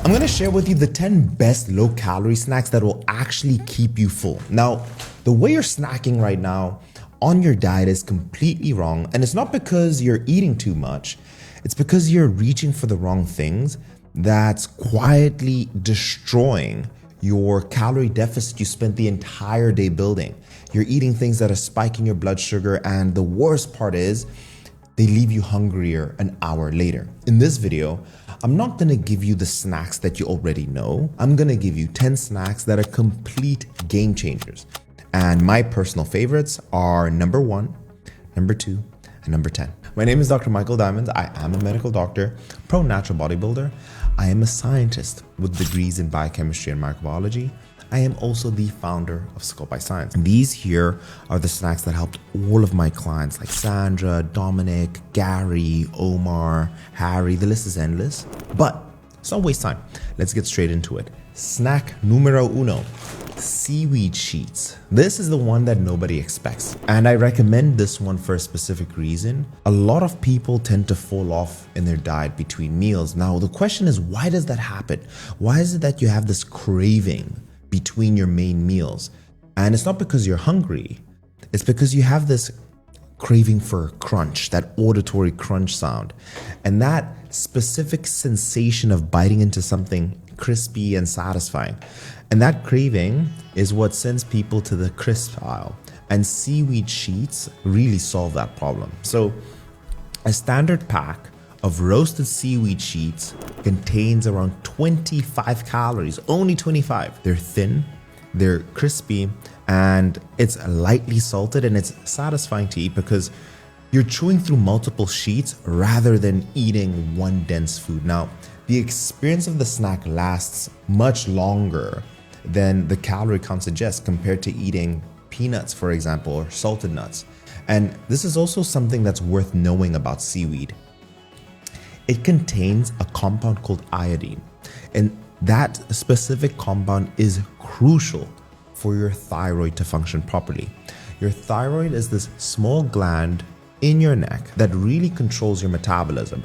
I'm gonna share with you the 10 best low-calorie snacks that will actually keep you full. Now, the way you're snacking right now on your diet is completely wrong, and it's not because you're eating too much, it's because you're reaching for the wrong things that's quietly destroying your calorie deficit you spent the entire day building. You're eating things that are spiking your blood sugar, and the worst part is they leave you hungrier an hour later. In this video, I'm not gonna give you the snacks that you already know. I'm gonna give you 10 snacks that are complete game changers. And my personal favorites are number 1, number 2, and number 10. My name is Dr. Michael Diamonds. I am a medical doctor, pro-natural bodybuilder. I am a scientist with degrees in biochemistry and microbiology. I am also the founder of Scope by Science. And these here are the snacks that helped all of my clients like Sandra, Dominic, Gary, Omar, Harry, the list is endless. But let's not waste time. Let's get straight into it. Snack numero uno, seaweed sheets. This is the one that nobody expects. And I recommend this one for a specific reason. A lot of people tend to fall off in their diet between meals. Now, the question is, why does that happen? Why is it that you have this craving between your main meals? And it's not because you're hungry, it's because you have this craving for crunch, that auditory crunch sound, and that specific sensation of biting into something crispy and satisfying. And that craving is what sends people to the crisp aisle, and seaweed sheets really solve that problem. So a standard pack of roasted seaweed sheets contains around 25 calories, only 25. They're thin, they're crispy, and it's lightly salted, and it's satisfying to eat because you're chewing through multiple sheets rather than eating one dense food. Now, the experience of the snack lasts much longer than the calorie count suggests compared to eating peanuts, for example, or salted nuts. And this is also something that's worth knowing about seaweed. It contains a compound called iodine, and that specific compound is crucial for your thyroid to function properly. Your thyroid is this small gland in your neck that really controls your metabolism.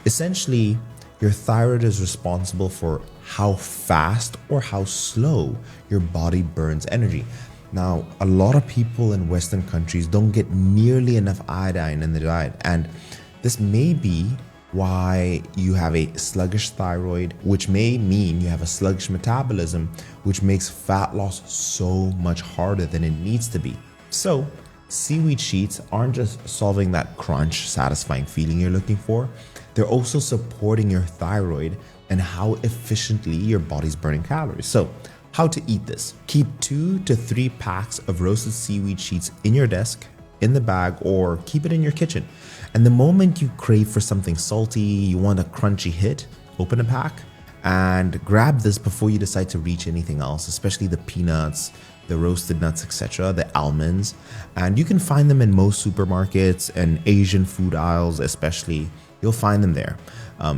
Essentially, your thyroid is responsible for how fast or how slow your body burns energy. Now, a lot of people in Western countries don't get nearly enough iodine in their diet, and this may be why you have a sluggish thyroid, which may mean you have a sluggish metabolism, which makes fat loss so much harder than it needs to be. So, seaweed sheets aren't just solving that crunch, satisfying feeling you're looking for, they're also supporting your thyroid and how efficiently your body's burning calories. So, how to eat this? Keep 2 to 3 packs of roasted seaweed sheets in your desk, in the bag, or keep it in your kitchen. And the moment you crave for something salty, you want a crunchy hit, open a pack and grab this before you decide to reach anything else, especially the peanuts, the roasted nuts, etc., the almonds. And you can find them in most supermarkets and Asian food aisles especially. You'll find them there.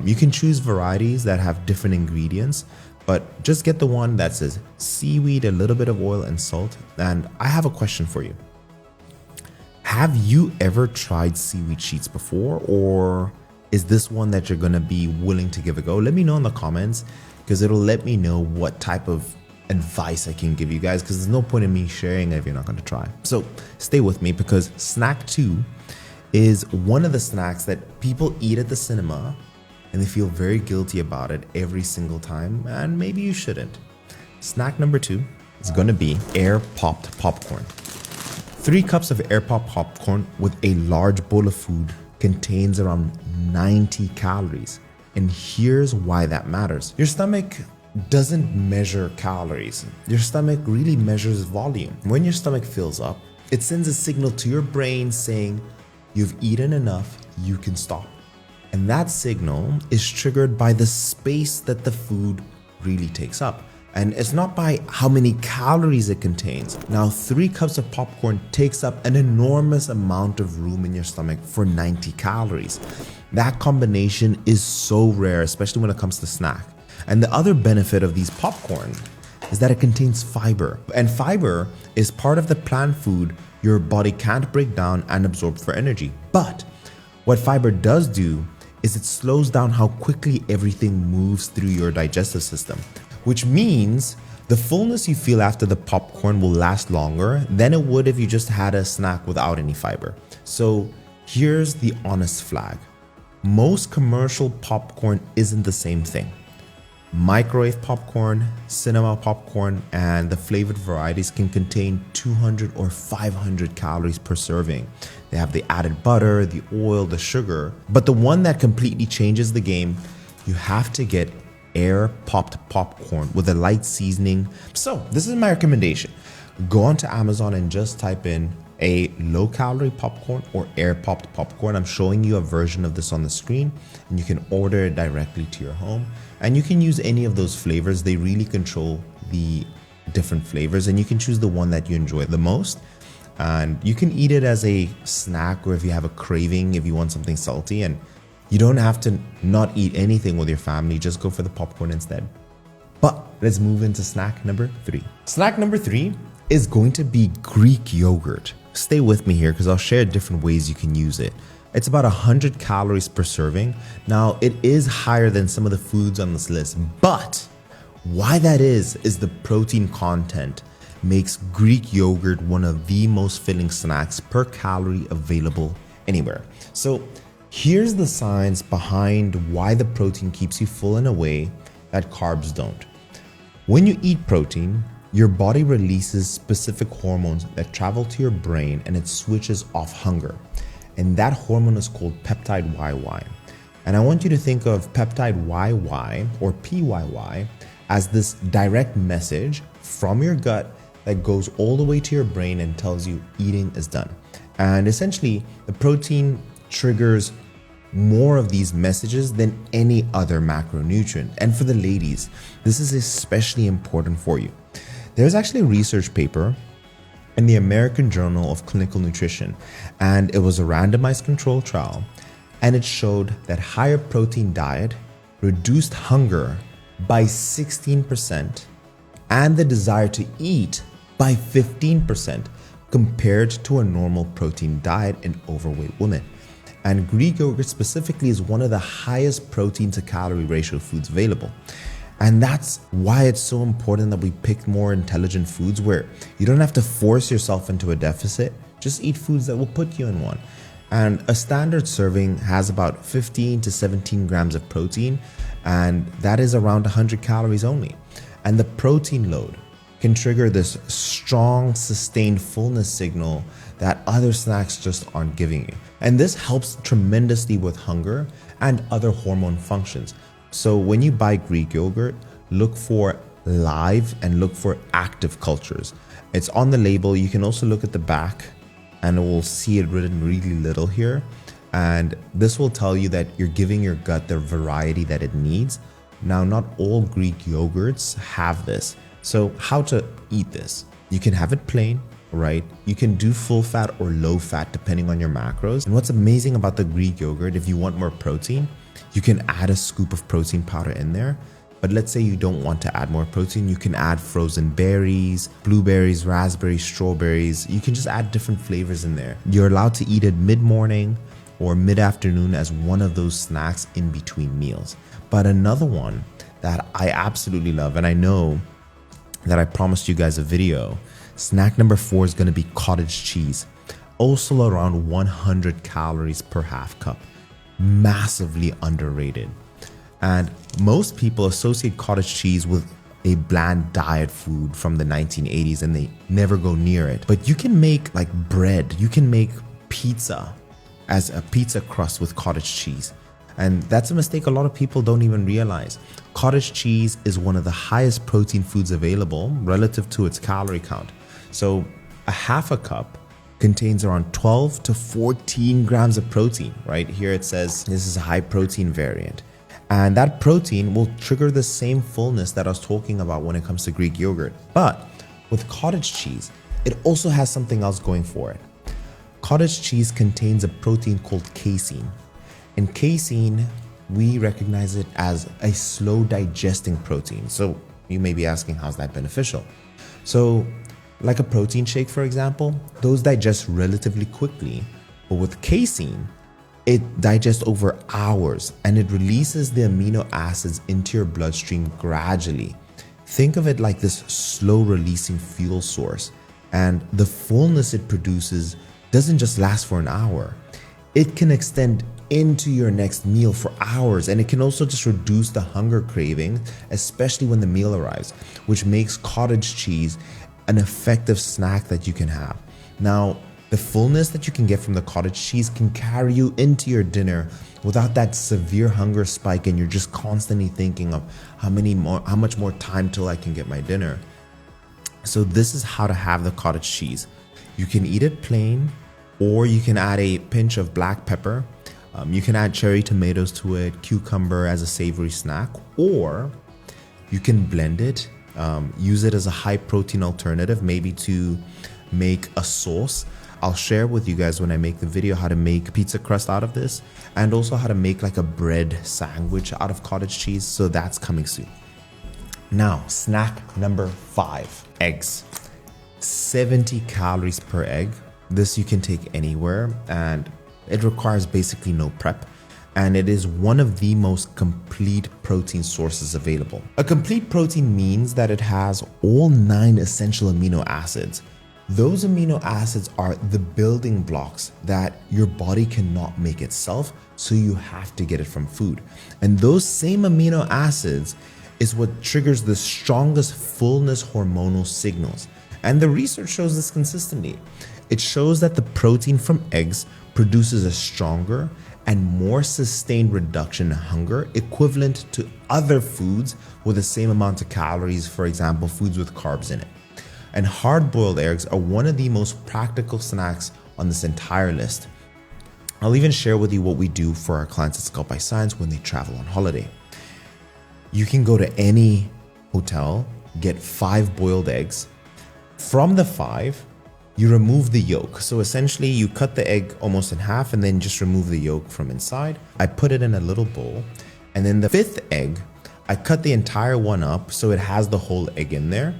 You can choose varieties that have different ingredients, but just get the one that says seaweed, a little bit of oil and salt. And I have a question for you. Have you ever tried seaweed sheets before, or is this one that you're gonna be willing to give a go? Let me know in the comments, because it'll let me know what type of advice I can give you guys, because there's no point in me sharing it if you're not gonna try. So stay with me, because snack 2 is one of the snacks that people eat at the cinema and they feel very guilty about it every single time, and maybe you shouldn't. Snack number 2 is gonna be air popped popcorn. 3 cups of air pop popcorn with a large bowl of food contains around 90 calories. And here's why that matters. Your stomach doesn't measure calories. Your stomach really measures volume. When your stomach fills up, it sends a signal to your brain saying, you've eaten enough, you can stop. And that signal is triggered by the space that the food really takes up. And it's not by how many calories it contains. Now, 3 cups of popcorn takes up an enormous amount of room in your stomach for 90 calories. That combination is so rare, especially when it comes to snack. And the other benefit of these popcorn is that it contains fiber. And fiber is part of the plant food your body can't break down and absorb for energy. But what fiber does do is it slows down how quickly everything moves through your digestive system, which means the fullness you feel after the popcorn will last longer than it would if you just had a snack without any fiber. So here's the honest flag. Most commercial popcorn isn't the same thing. Microwave popcorn, cinema popcorn, and the flavored varieties can contain 200 or 500 calories per serving. They have the added butter, the oil, the sugar. But the one that completely changes the game, you have to get air popped popcorn with a light seasoning. So this is my recommendation. Go onto Amazon and just type in a low calorie popcorn or air popped popcorn. I'm showing you a version of this on the screen, and you can order it directly to your home. And you can use any of those flavors. They really control the different flavors, and you can choose the one that you enjoy the most. And you can eat it as a snack, or if you have a craving, if you want something salty, and you don't have to not eat anything with your family, just go for the popcorn instead. But let's move into snack number 3. Snack number 3 is going to be Greek yogurt. Stay with me here because I'll share different ways you can use it. It's about 100 calories per serving. Now, it is higher than some of the foods on this list, but why that is the protein content makes Greek yogurt one of the most filling snacks per calorie available anywhere. So here's the science behind why the protein keeps you full in a way that carbs don't. When you eat protein, your body releases specific hormones that travel to your brain, and it switches off hunger. And that hormone is called peptide YY. And I want you to think of peptide YY or PYY as this direct message from your gut that goes all the way to your brain and tells you eating is done. And essentially, the protein triggers more of these messages than any other macronutrient. And for the ladies, this is especially important for you. There's actually a research paper in the American Journal of Clinical Nutrition, and it was a randomized control trial, and it showed that higher protein diet reduced hunger by 16% and the desire to eat by 15% compared to a normal protein diet in overweight women. And Greek yogurt specifically is one of the highest protein to calorie ratio foods available. And that's why it's so important that we pick more intelligent foods where you don't have to force yourself into a deficit. Just eat foods that will put you in one. And a standard serving has about 15 to 17 grams of protein, and that is around 100 calories only. And the protein load can trigger this strong, sustained fullness signal that other snacks just aren't giving you. And this helps tremendously with hunger and other hormone functions. So when you buy Greek yogurt, look for live and look for active cultures. It's on the label. You can also look at the back and we'll see it written really little here. And this will tell you that you're giving your gut the variety that it needs. Now, not all Greek yogurts have this. So how to eat this? You can have it plain, right? You can do full fat or low fat depending on your macros. And what's amazing about the Greek yogurt, if you want more protein, you can add a scoop of protein powder in there. But let's say you don't want to add more protein, you can add frozen berries, blueberries, raspberries, strawberries. You can just add different flavors in there. You're allowed to eat it mid-morning or mid-afternoon as one of those snacks in between meals. But another one that I absolutely love, and I know that I promised you guys a video, snack number 4 is going to be cottage cheese. Also around 100 calories per half cup. Massively underrated. And most people associate cottage cheese with a bland diet food from the 1980s and they never go near it. But you can make like bread, you can make pizza as a pizza crust with cottage cheese. And that's a mistake a lot of people don't even realize. Cottage cheese is one of the highest protein foods available relative to its calorie count. So a half a cup contains around 12 to 14 grams of protein. Right here it says this is a high protein variant. And that protein will trigger the same fullness that I was talking about when it comes to Greek yogurt. But with cottage cheese, it also has something else going for it. Cottage cheese contains a protein called casein. And casein, we recognize it as a slow digesting protein. So you may be asking, how's that beneficial? So like a protein shake, for example, those digest relatively quickly. But with casein, It digests over hours and it releases the amino acids into your bloodstream gradually. Think of it like this slow releasing fuel source, and the fullness it produces doesn't just last for an hour. It can extend into your next meal for hours, and it can also just reduce the hunger craving, especially when the meal arrives, which makes cottage cheese an effective snack that you can have. Now, the fullness that you can get from the cottage cheese can carry you into your dinner without that severe hunger spike, and you're just constantly thinking of how much more time till I can get my dinner. So this is how to have the cottage cheese. You can eat it plain, or you can add a pinch of black pepper. You can add cherry tomatoes to it, cucumber as a savory snack, or you can blend it, use it as a high protein alternative, maybe to make a sauce. I'll share with you guys when I make the video how to make pizza crust out of this, and also how to make like a bread sandwich out of cottage cheese. So that's coming soon. Now, snack number 5, eggs. 70 calories per egg. This you can take anywhere, and it requires basically no prep. And it is one of the most complete protein sources available. A complete protein means that it has all 9 essential amino acids. Those amino acids are the building blocks that your body cannot make itself, so you have to get it from food. And those same amino acids is what triggers the strongest fullness hormonal signals. And the research shows this consistently. It shows that the protein from eggs produces a stronger and more sustained reduction in hunger, equivalent to other foods with the same amount of calories, for example, foods with carbs in it. And hard-boiled eggs are one of the most practical snacks on this entire list. I'll even share with you what we do for our clients at Sculpt by Science when they travel on holiday. You can go to any hotel, get 5 boiled eggs. From the 5, you remove the yolk. So essentially you cut the egg almost in half and then just remove the yolk from inside. I put it in a little bowl. And then the 5th egg, I cut the entire one up so it has the whole egg in there.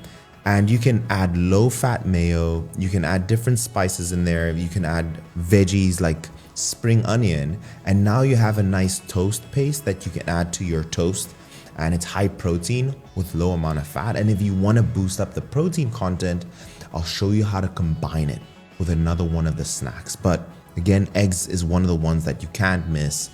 And you can add low-fat mayo, you can add different spices in there, you can add veggies like spring onion, and now you have a nice toast paste that you can add to your toast, and it's high protein with low amount of fat. And if you want to boost up the protein content, I'll show you how to combine it with another one of the snacks. But again, eggs is one of the ones that you can't miss.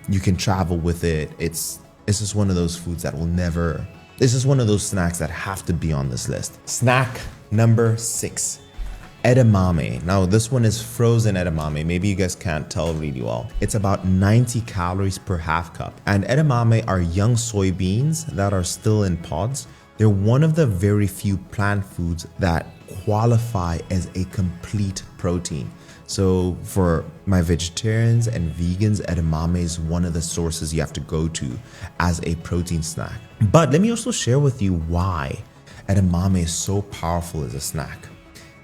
You can travel with it. It's just one of those foods that will never... This is one of those snacks that have to be on this list. Snack number 6, edamame. Now this one is frozen edamame. Maybe you guys can't tell really well. It's about 90 calories per half cup. And edamame are young soybeans that are still in pods. They're one of the very few plant foods that qualify as a complete protein. So for my vegetarians and vegans, edamame is one of the sources you have to go to as a protein snack. But let me also share with you why edamame is so powerful as a snack.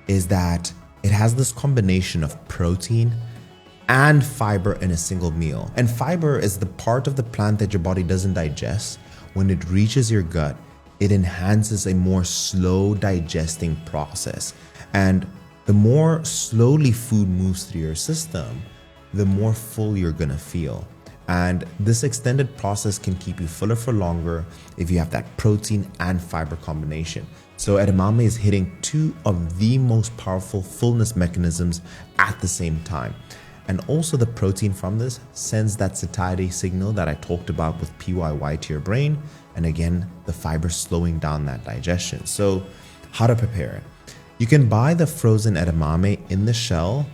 Is that it has this combination of protein and fiber in a single meal. And fiber is the part of the plant that your body doesn't digest. When it reaches your gut, it enhances a more slow digesting process. And the more slowly food moves through your system, the more full you're gonna feel. And this extended process can keep you fuller for longer if you have that protein and fiber combination. So edamame is hitting 2 of the most powerful fullness mechanisms at the same time. And also the protein from this sends that satiety signal that I talked about with PYY to your brain. And again, the fiber slowing down that digestion. So how to prepare it? You can buy the frozen edamame in the shell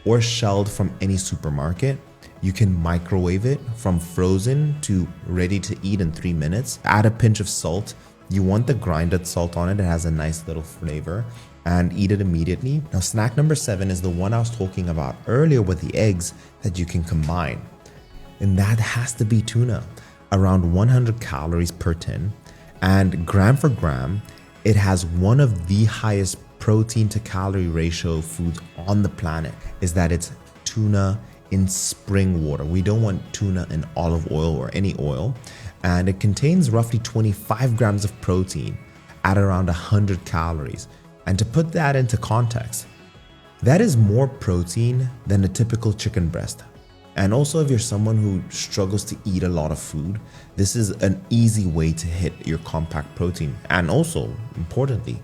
or shelled from any supermarket. You can microwave it from frozen to ready to eat in 3 minutes. Add a pinch of salt. You want the grinded salt on it. It has a nice little flavor, and eat it immediately. Now, snack number 7 is the one I was talking about earlier with the eggs that you can combine. And that has to be tuna, around 100 calories per tin. And gram for gram, it has one of the highest protein to calorie ratio foods on the planet. Is that it's tuna in spring water. We don't want tuna in olive oil or any oil. And it contains roughly 25 grams of protein at around 100 calories. And to put that into context, that is more protein than a typical chicken breast. And also, if you're someone who struggles to eat a lot of food, this is an easy way to hit your compact protein. And also, importantly,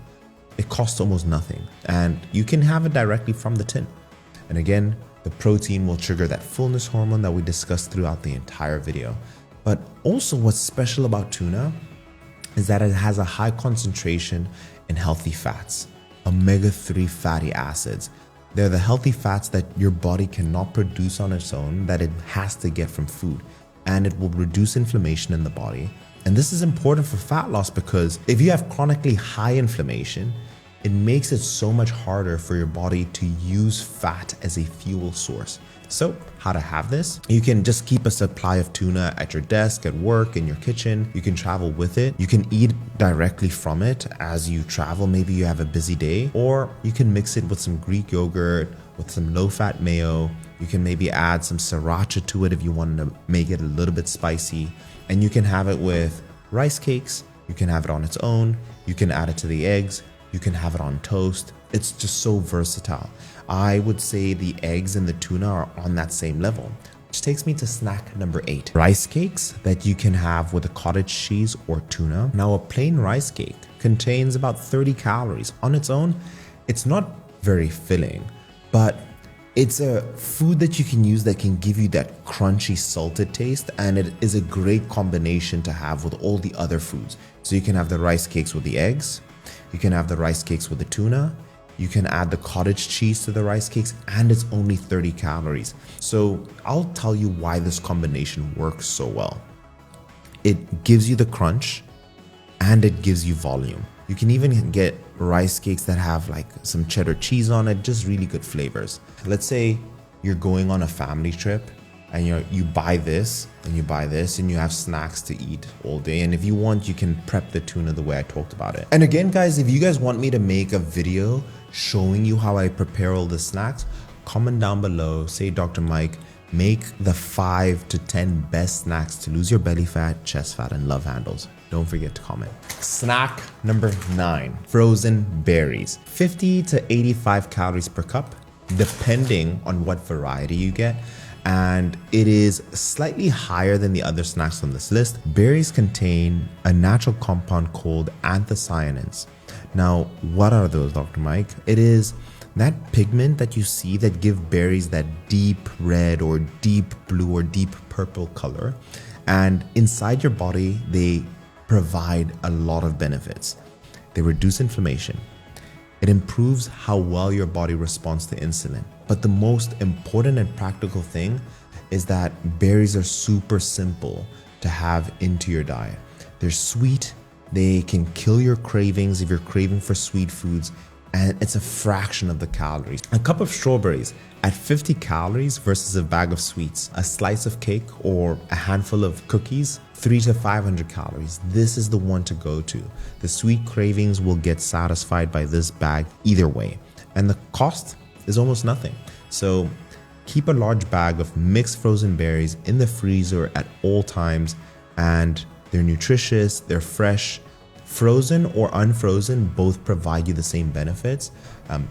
it costs almost nothing and you can have it directly from the tin. And again, the protein will trigger that fullness hormone that we discussed throughout the entire video. But also what's special about tuna is that it has a high concentration in healthy fats, omega-3 fatty acids. They're the healthy fats that your body cannot produce on its own, that it has to get from food, and it will reduce inflammation in the body. And this is important for fat loss because if you have chronically high inflammation, it makes it so much harder for your body to use fat as a fuel source. So how to have this? You can just keep a supply of tuna at your desk, at work, in your kitchen. You can travel with it. You can eat directly from it as you travel. Maybe you have a busy day, or you can mix it with some Greek yogurt, with some low-fat mayo. You can maybe add some sriracha to it if you want to make it a little bit spicy. And you can have it with rice cakes. You can have it on its own. You can add it to the eggs. You can have it on toast. It's just so versatile. I would say the eggs and the tuna are on that same level, which takes me to snack number 8. Rice cakes that you can have with a cottage cheese or tuna. Now, a plain rice cake contains about 30 calories. On its own, it's not very filling, but it's a food that you can use that can give you that crunchy, salted taste, and it is a great combination to have with all the other foods. So you can have the rice cakes with the eggs, you can have the rice cakes with the tuna, you can add the cottage cheese to the rice cakes, and it's only 30 calories. So I'll tell you why this combination works so well. It gives you the crunch and it gives you volume. You can even get rice cakes that have like some cheddar cheese on it, just really good flavors. Let's say you're going on a family trip and you buy this and you buy this and you have snacks to eat all day. And if you want, you can prep the tuna the way I talked about it. And again, guys, if you guys want me to make a video showing you how I prepare all the snacks, comment down below, say, Dr. Mike, make the 5 to 10 best snacks to lose your belly fat, chest fat, and love handles. Don't forget to comment. Snack number 9, frozen berries. 50 to 85 calories per cup, depending on what variety you get. And it is slightly higher than the other snacks on this list. Berries contain a natural compound called anthocyanins. Now, what are those, Dr. Mike? It is that pigment that you see that give berries that deep red or deep blue or deep purple color. And inside your body, they provide a lot of benefits. They reduce inflammation. It improves how well your body responds to insulin. But the most important and practical thing is that berries are super simple to have into your diet. They're sweet, they can kill your cravings if you're craving for sweet foods, and it's a fraction of the calories. A cup of strawberries at 50 calories versus a bag of sweets, a slice of cake or a handful of cookies, 300 to 500 calories. This is the one to go to. The sweet cravings will get satisfied by this bag either way. And the cost is almost nothing. So keep a large bag of mixed frozen berries in the freezer at all times, and they're nutritious, they're fresh. Frozen or unfrozen both provide you the same benefits.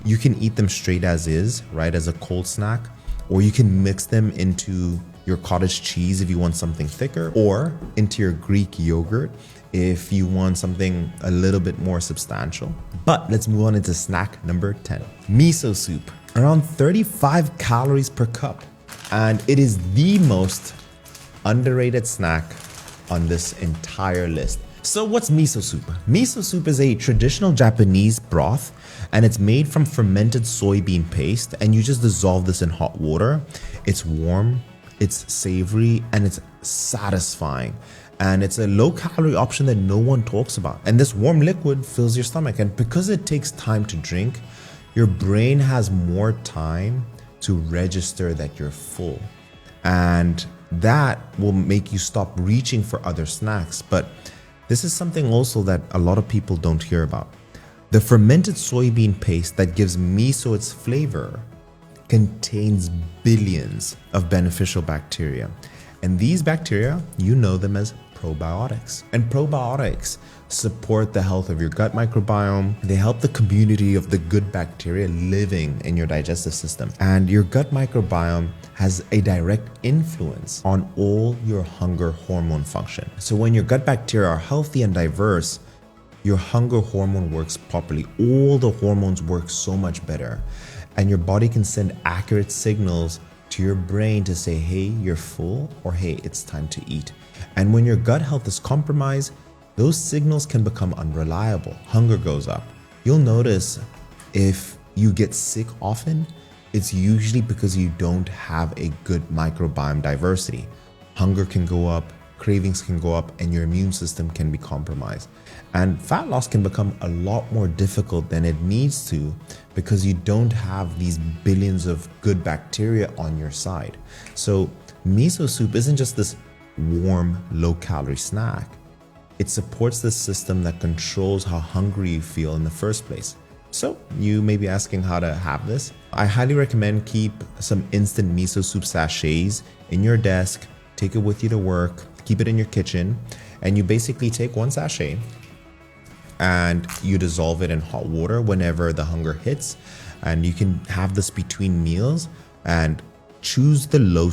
You can eat them straight as is, right, as a cold snack, or you can mix them into your cottage cheese if you want something thicker, or into your Greek yogurt if you want something a little bit more substantial. But let's move on into snack number 10. Miso soup, around 35 calories per cup. And it is the most underrated snack on this entire list. So what's miso soup? Miso soup is a traditional Japanese broth, and it's made from fermented soybean paste, and you just dissolve this in hot water. It's warm, it's savory, and it's satisfying. And it's a low-calorie option that no one talks about. And this warm liquid fills your stomach, and because it takes time to drink, your brain has more time to register that you're full. And that will make you stop reaching for other snacks. But this is something also that a lot of people don't hear about. The fermented soybean paste that gives miso its flavor contains billions of beneficial bacteria. And these bacteria, you know them as probiotics. And probiotics support the health of your gut microbiome. They help the community of the good bacteria living in your digestive system. And your gut microbiome has a direct influence on all your hunger hormone function. So when your gut bacteria are healthy and diverse, your hunger hormone works properly. All the hormones work so much better. And your body can send accurate signals to your brain to say, hey, you're full, or hey, it's time to eat. And when your gut health is compromised, those signals can become unreliable. Hunger goes up. You'll notice if you get sick often, it's usually because you don't have a good microbiome diversity. Hunger can go up, cravings can go up, and your immune system can be compromised. And fat loss can become a lot more difficult than it needs to because you don't have these billions of good bacteria on your side. So miso soup isn't just this warm, low-calorie snack. It supports the system that controls how hungry you feel in the first place. So you may be asking how to have this. I highly recommend keep some instant miso soup sachets in your desk, take it with you to work, keep it in your kitchen, and you basically take one sachet and you dissolve it in hot water whenever the hunger hits. And you can have this between meals and choose the low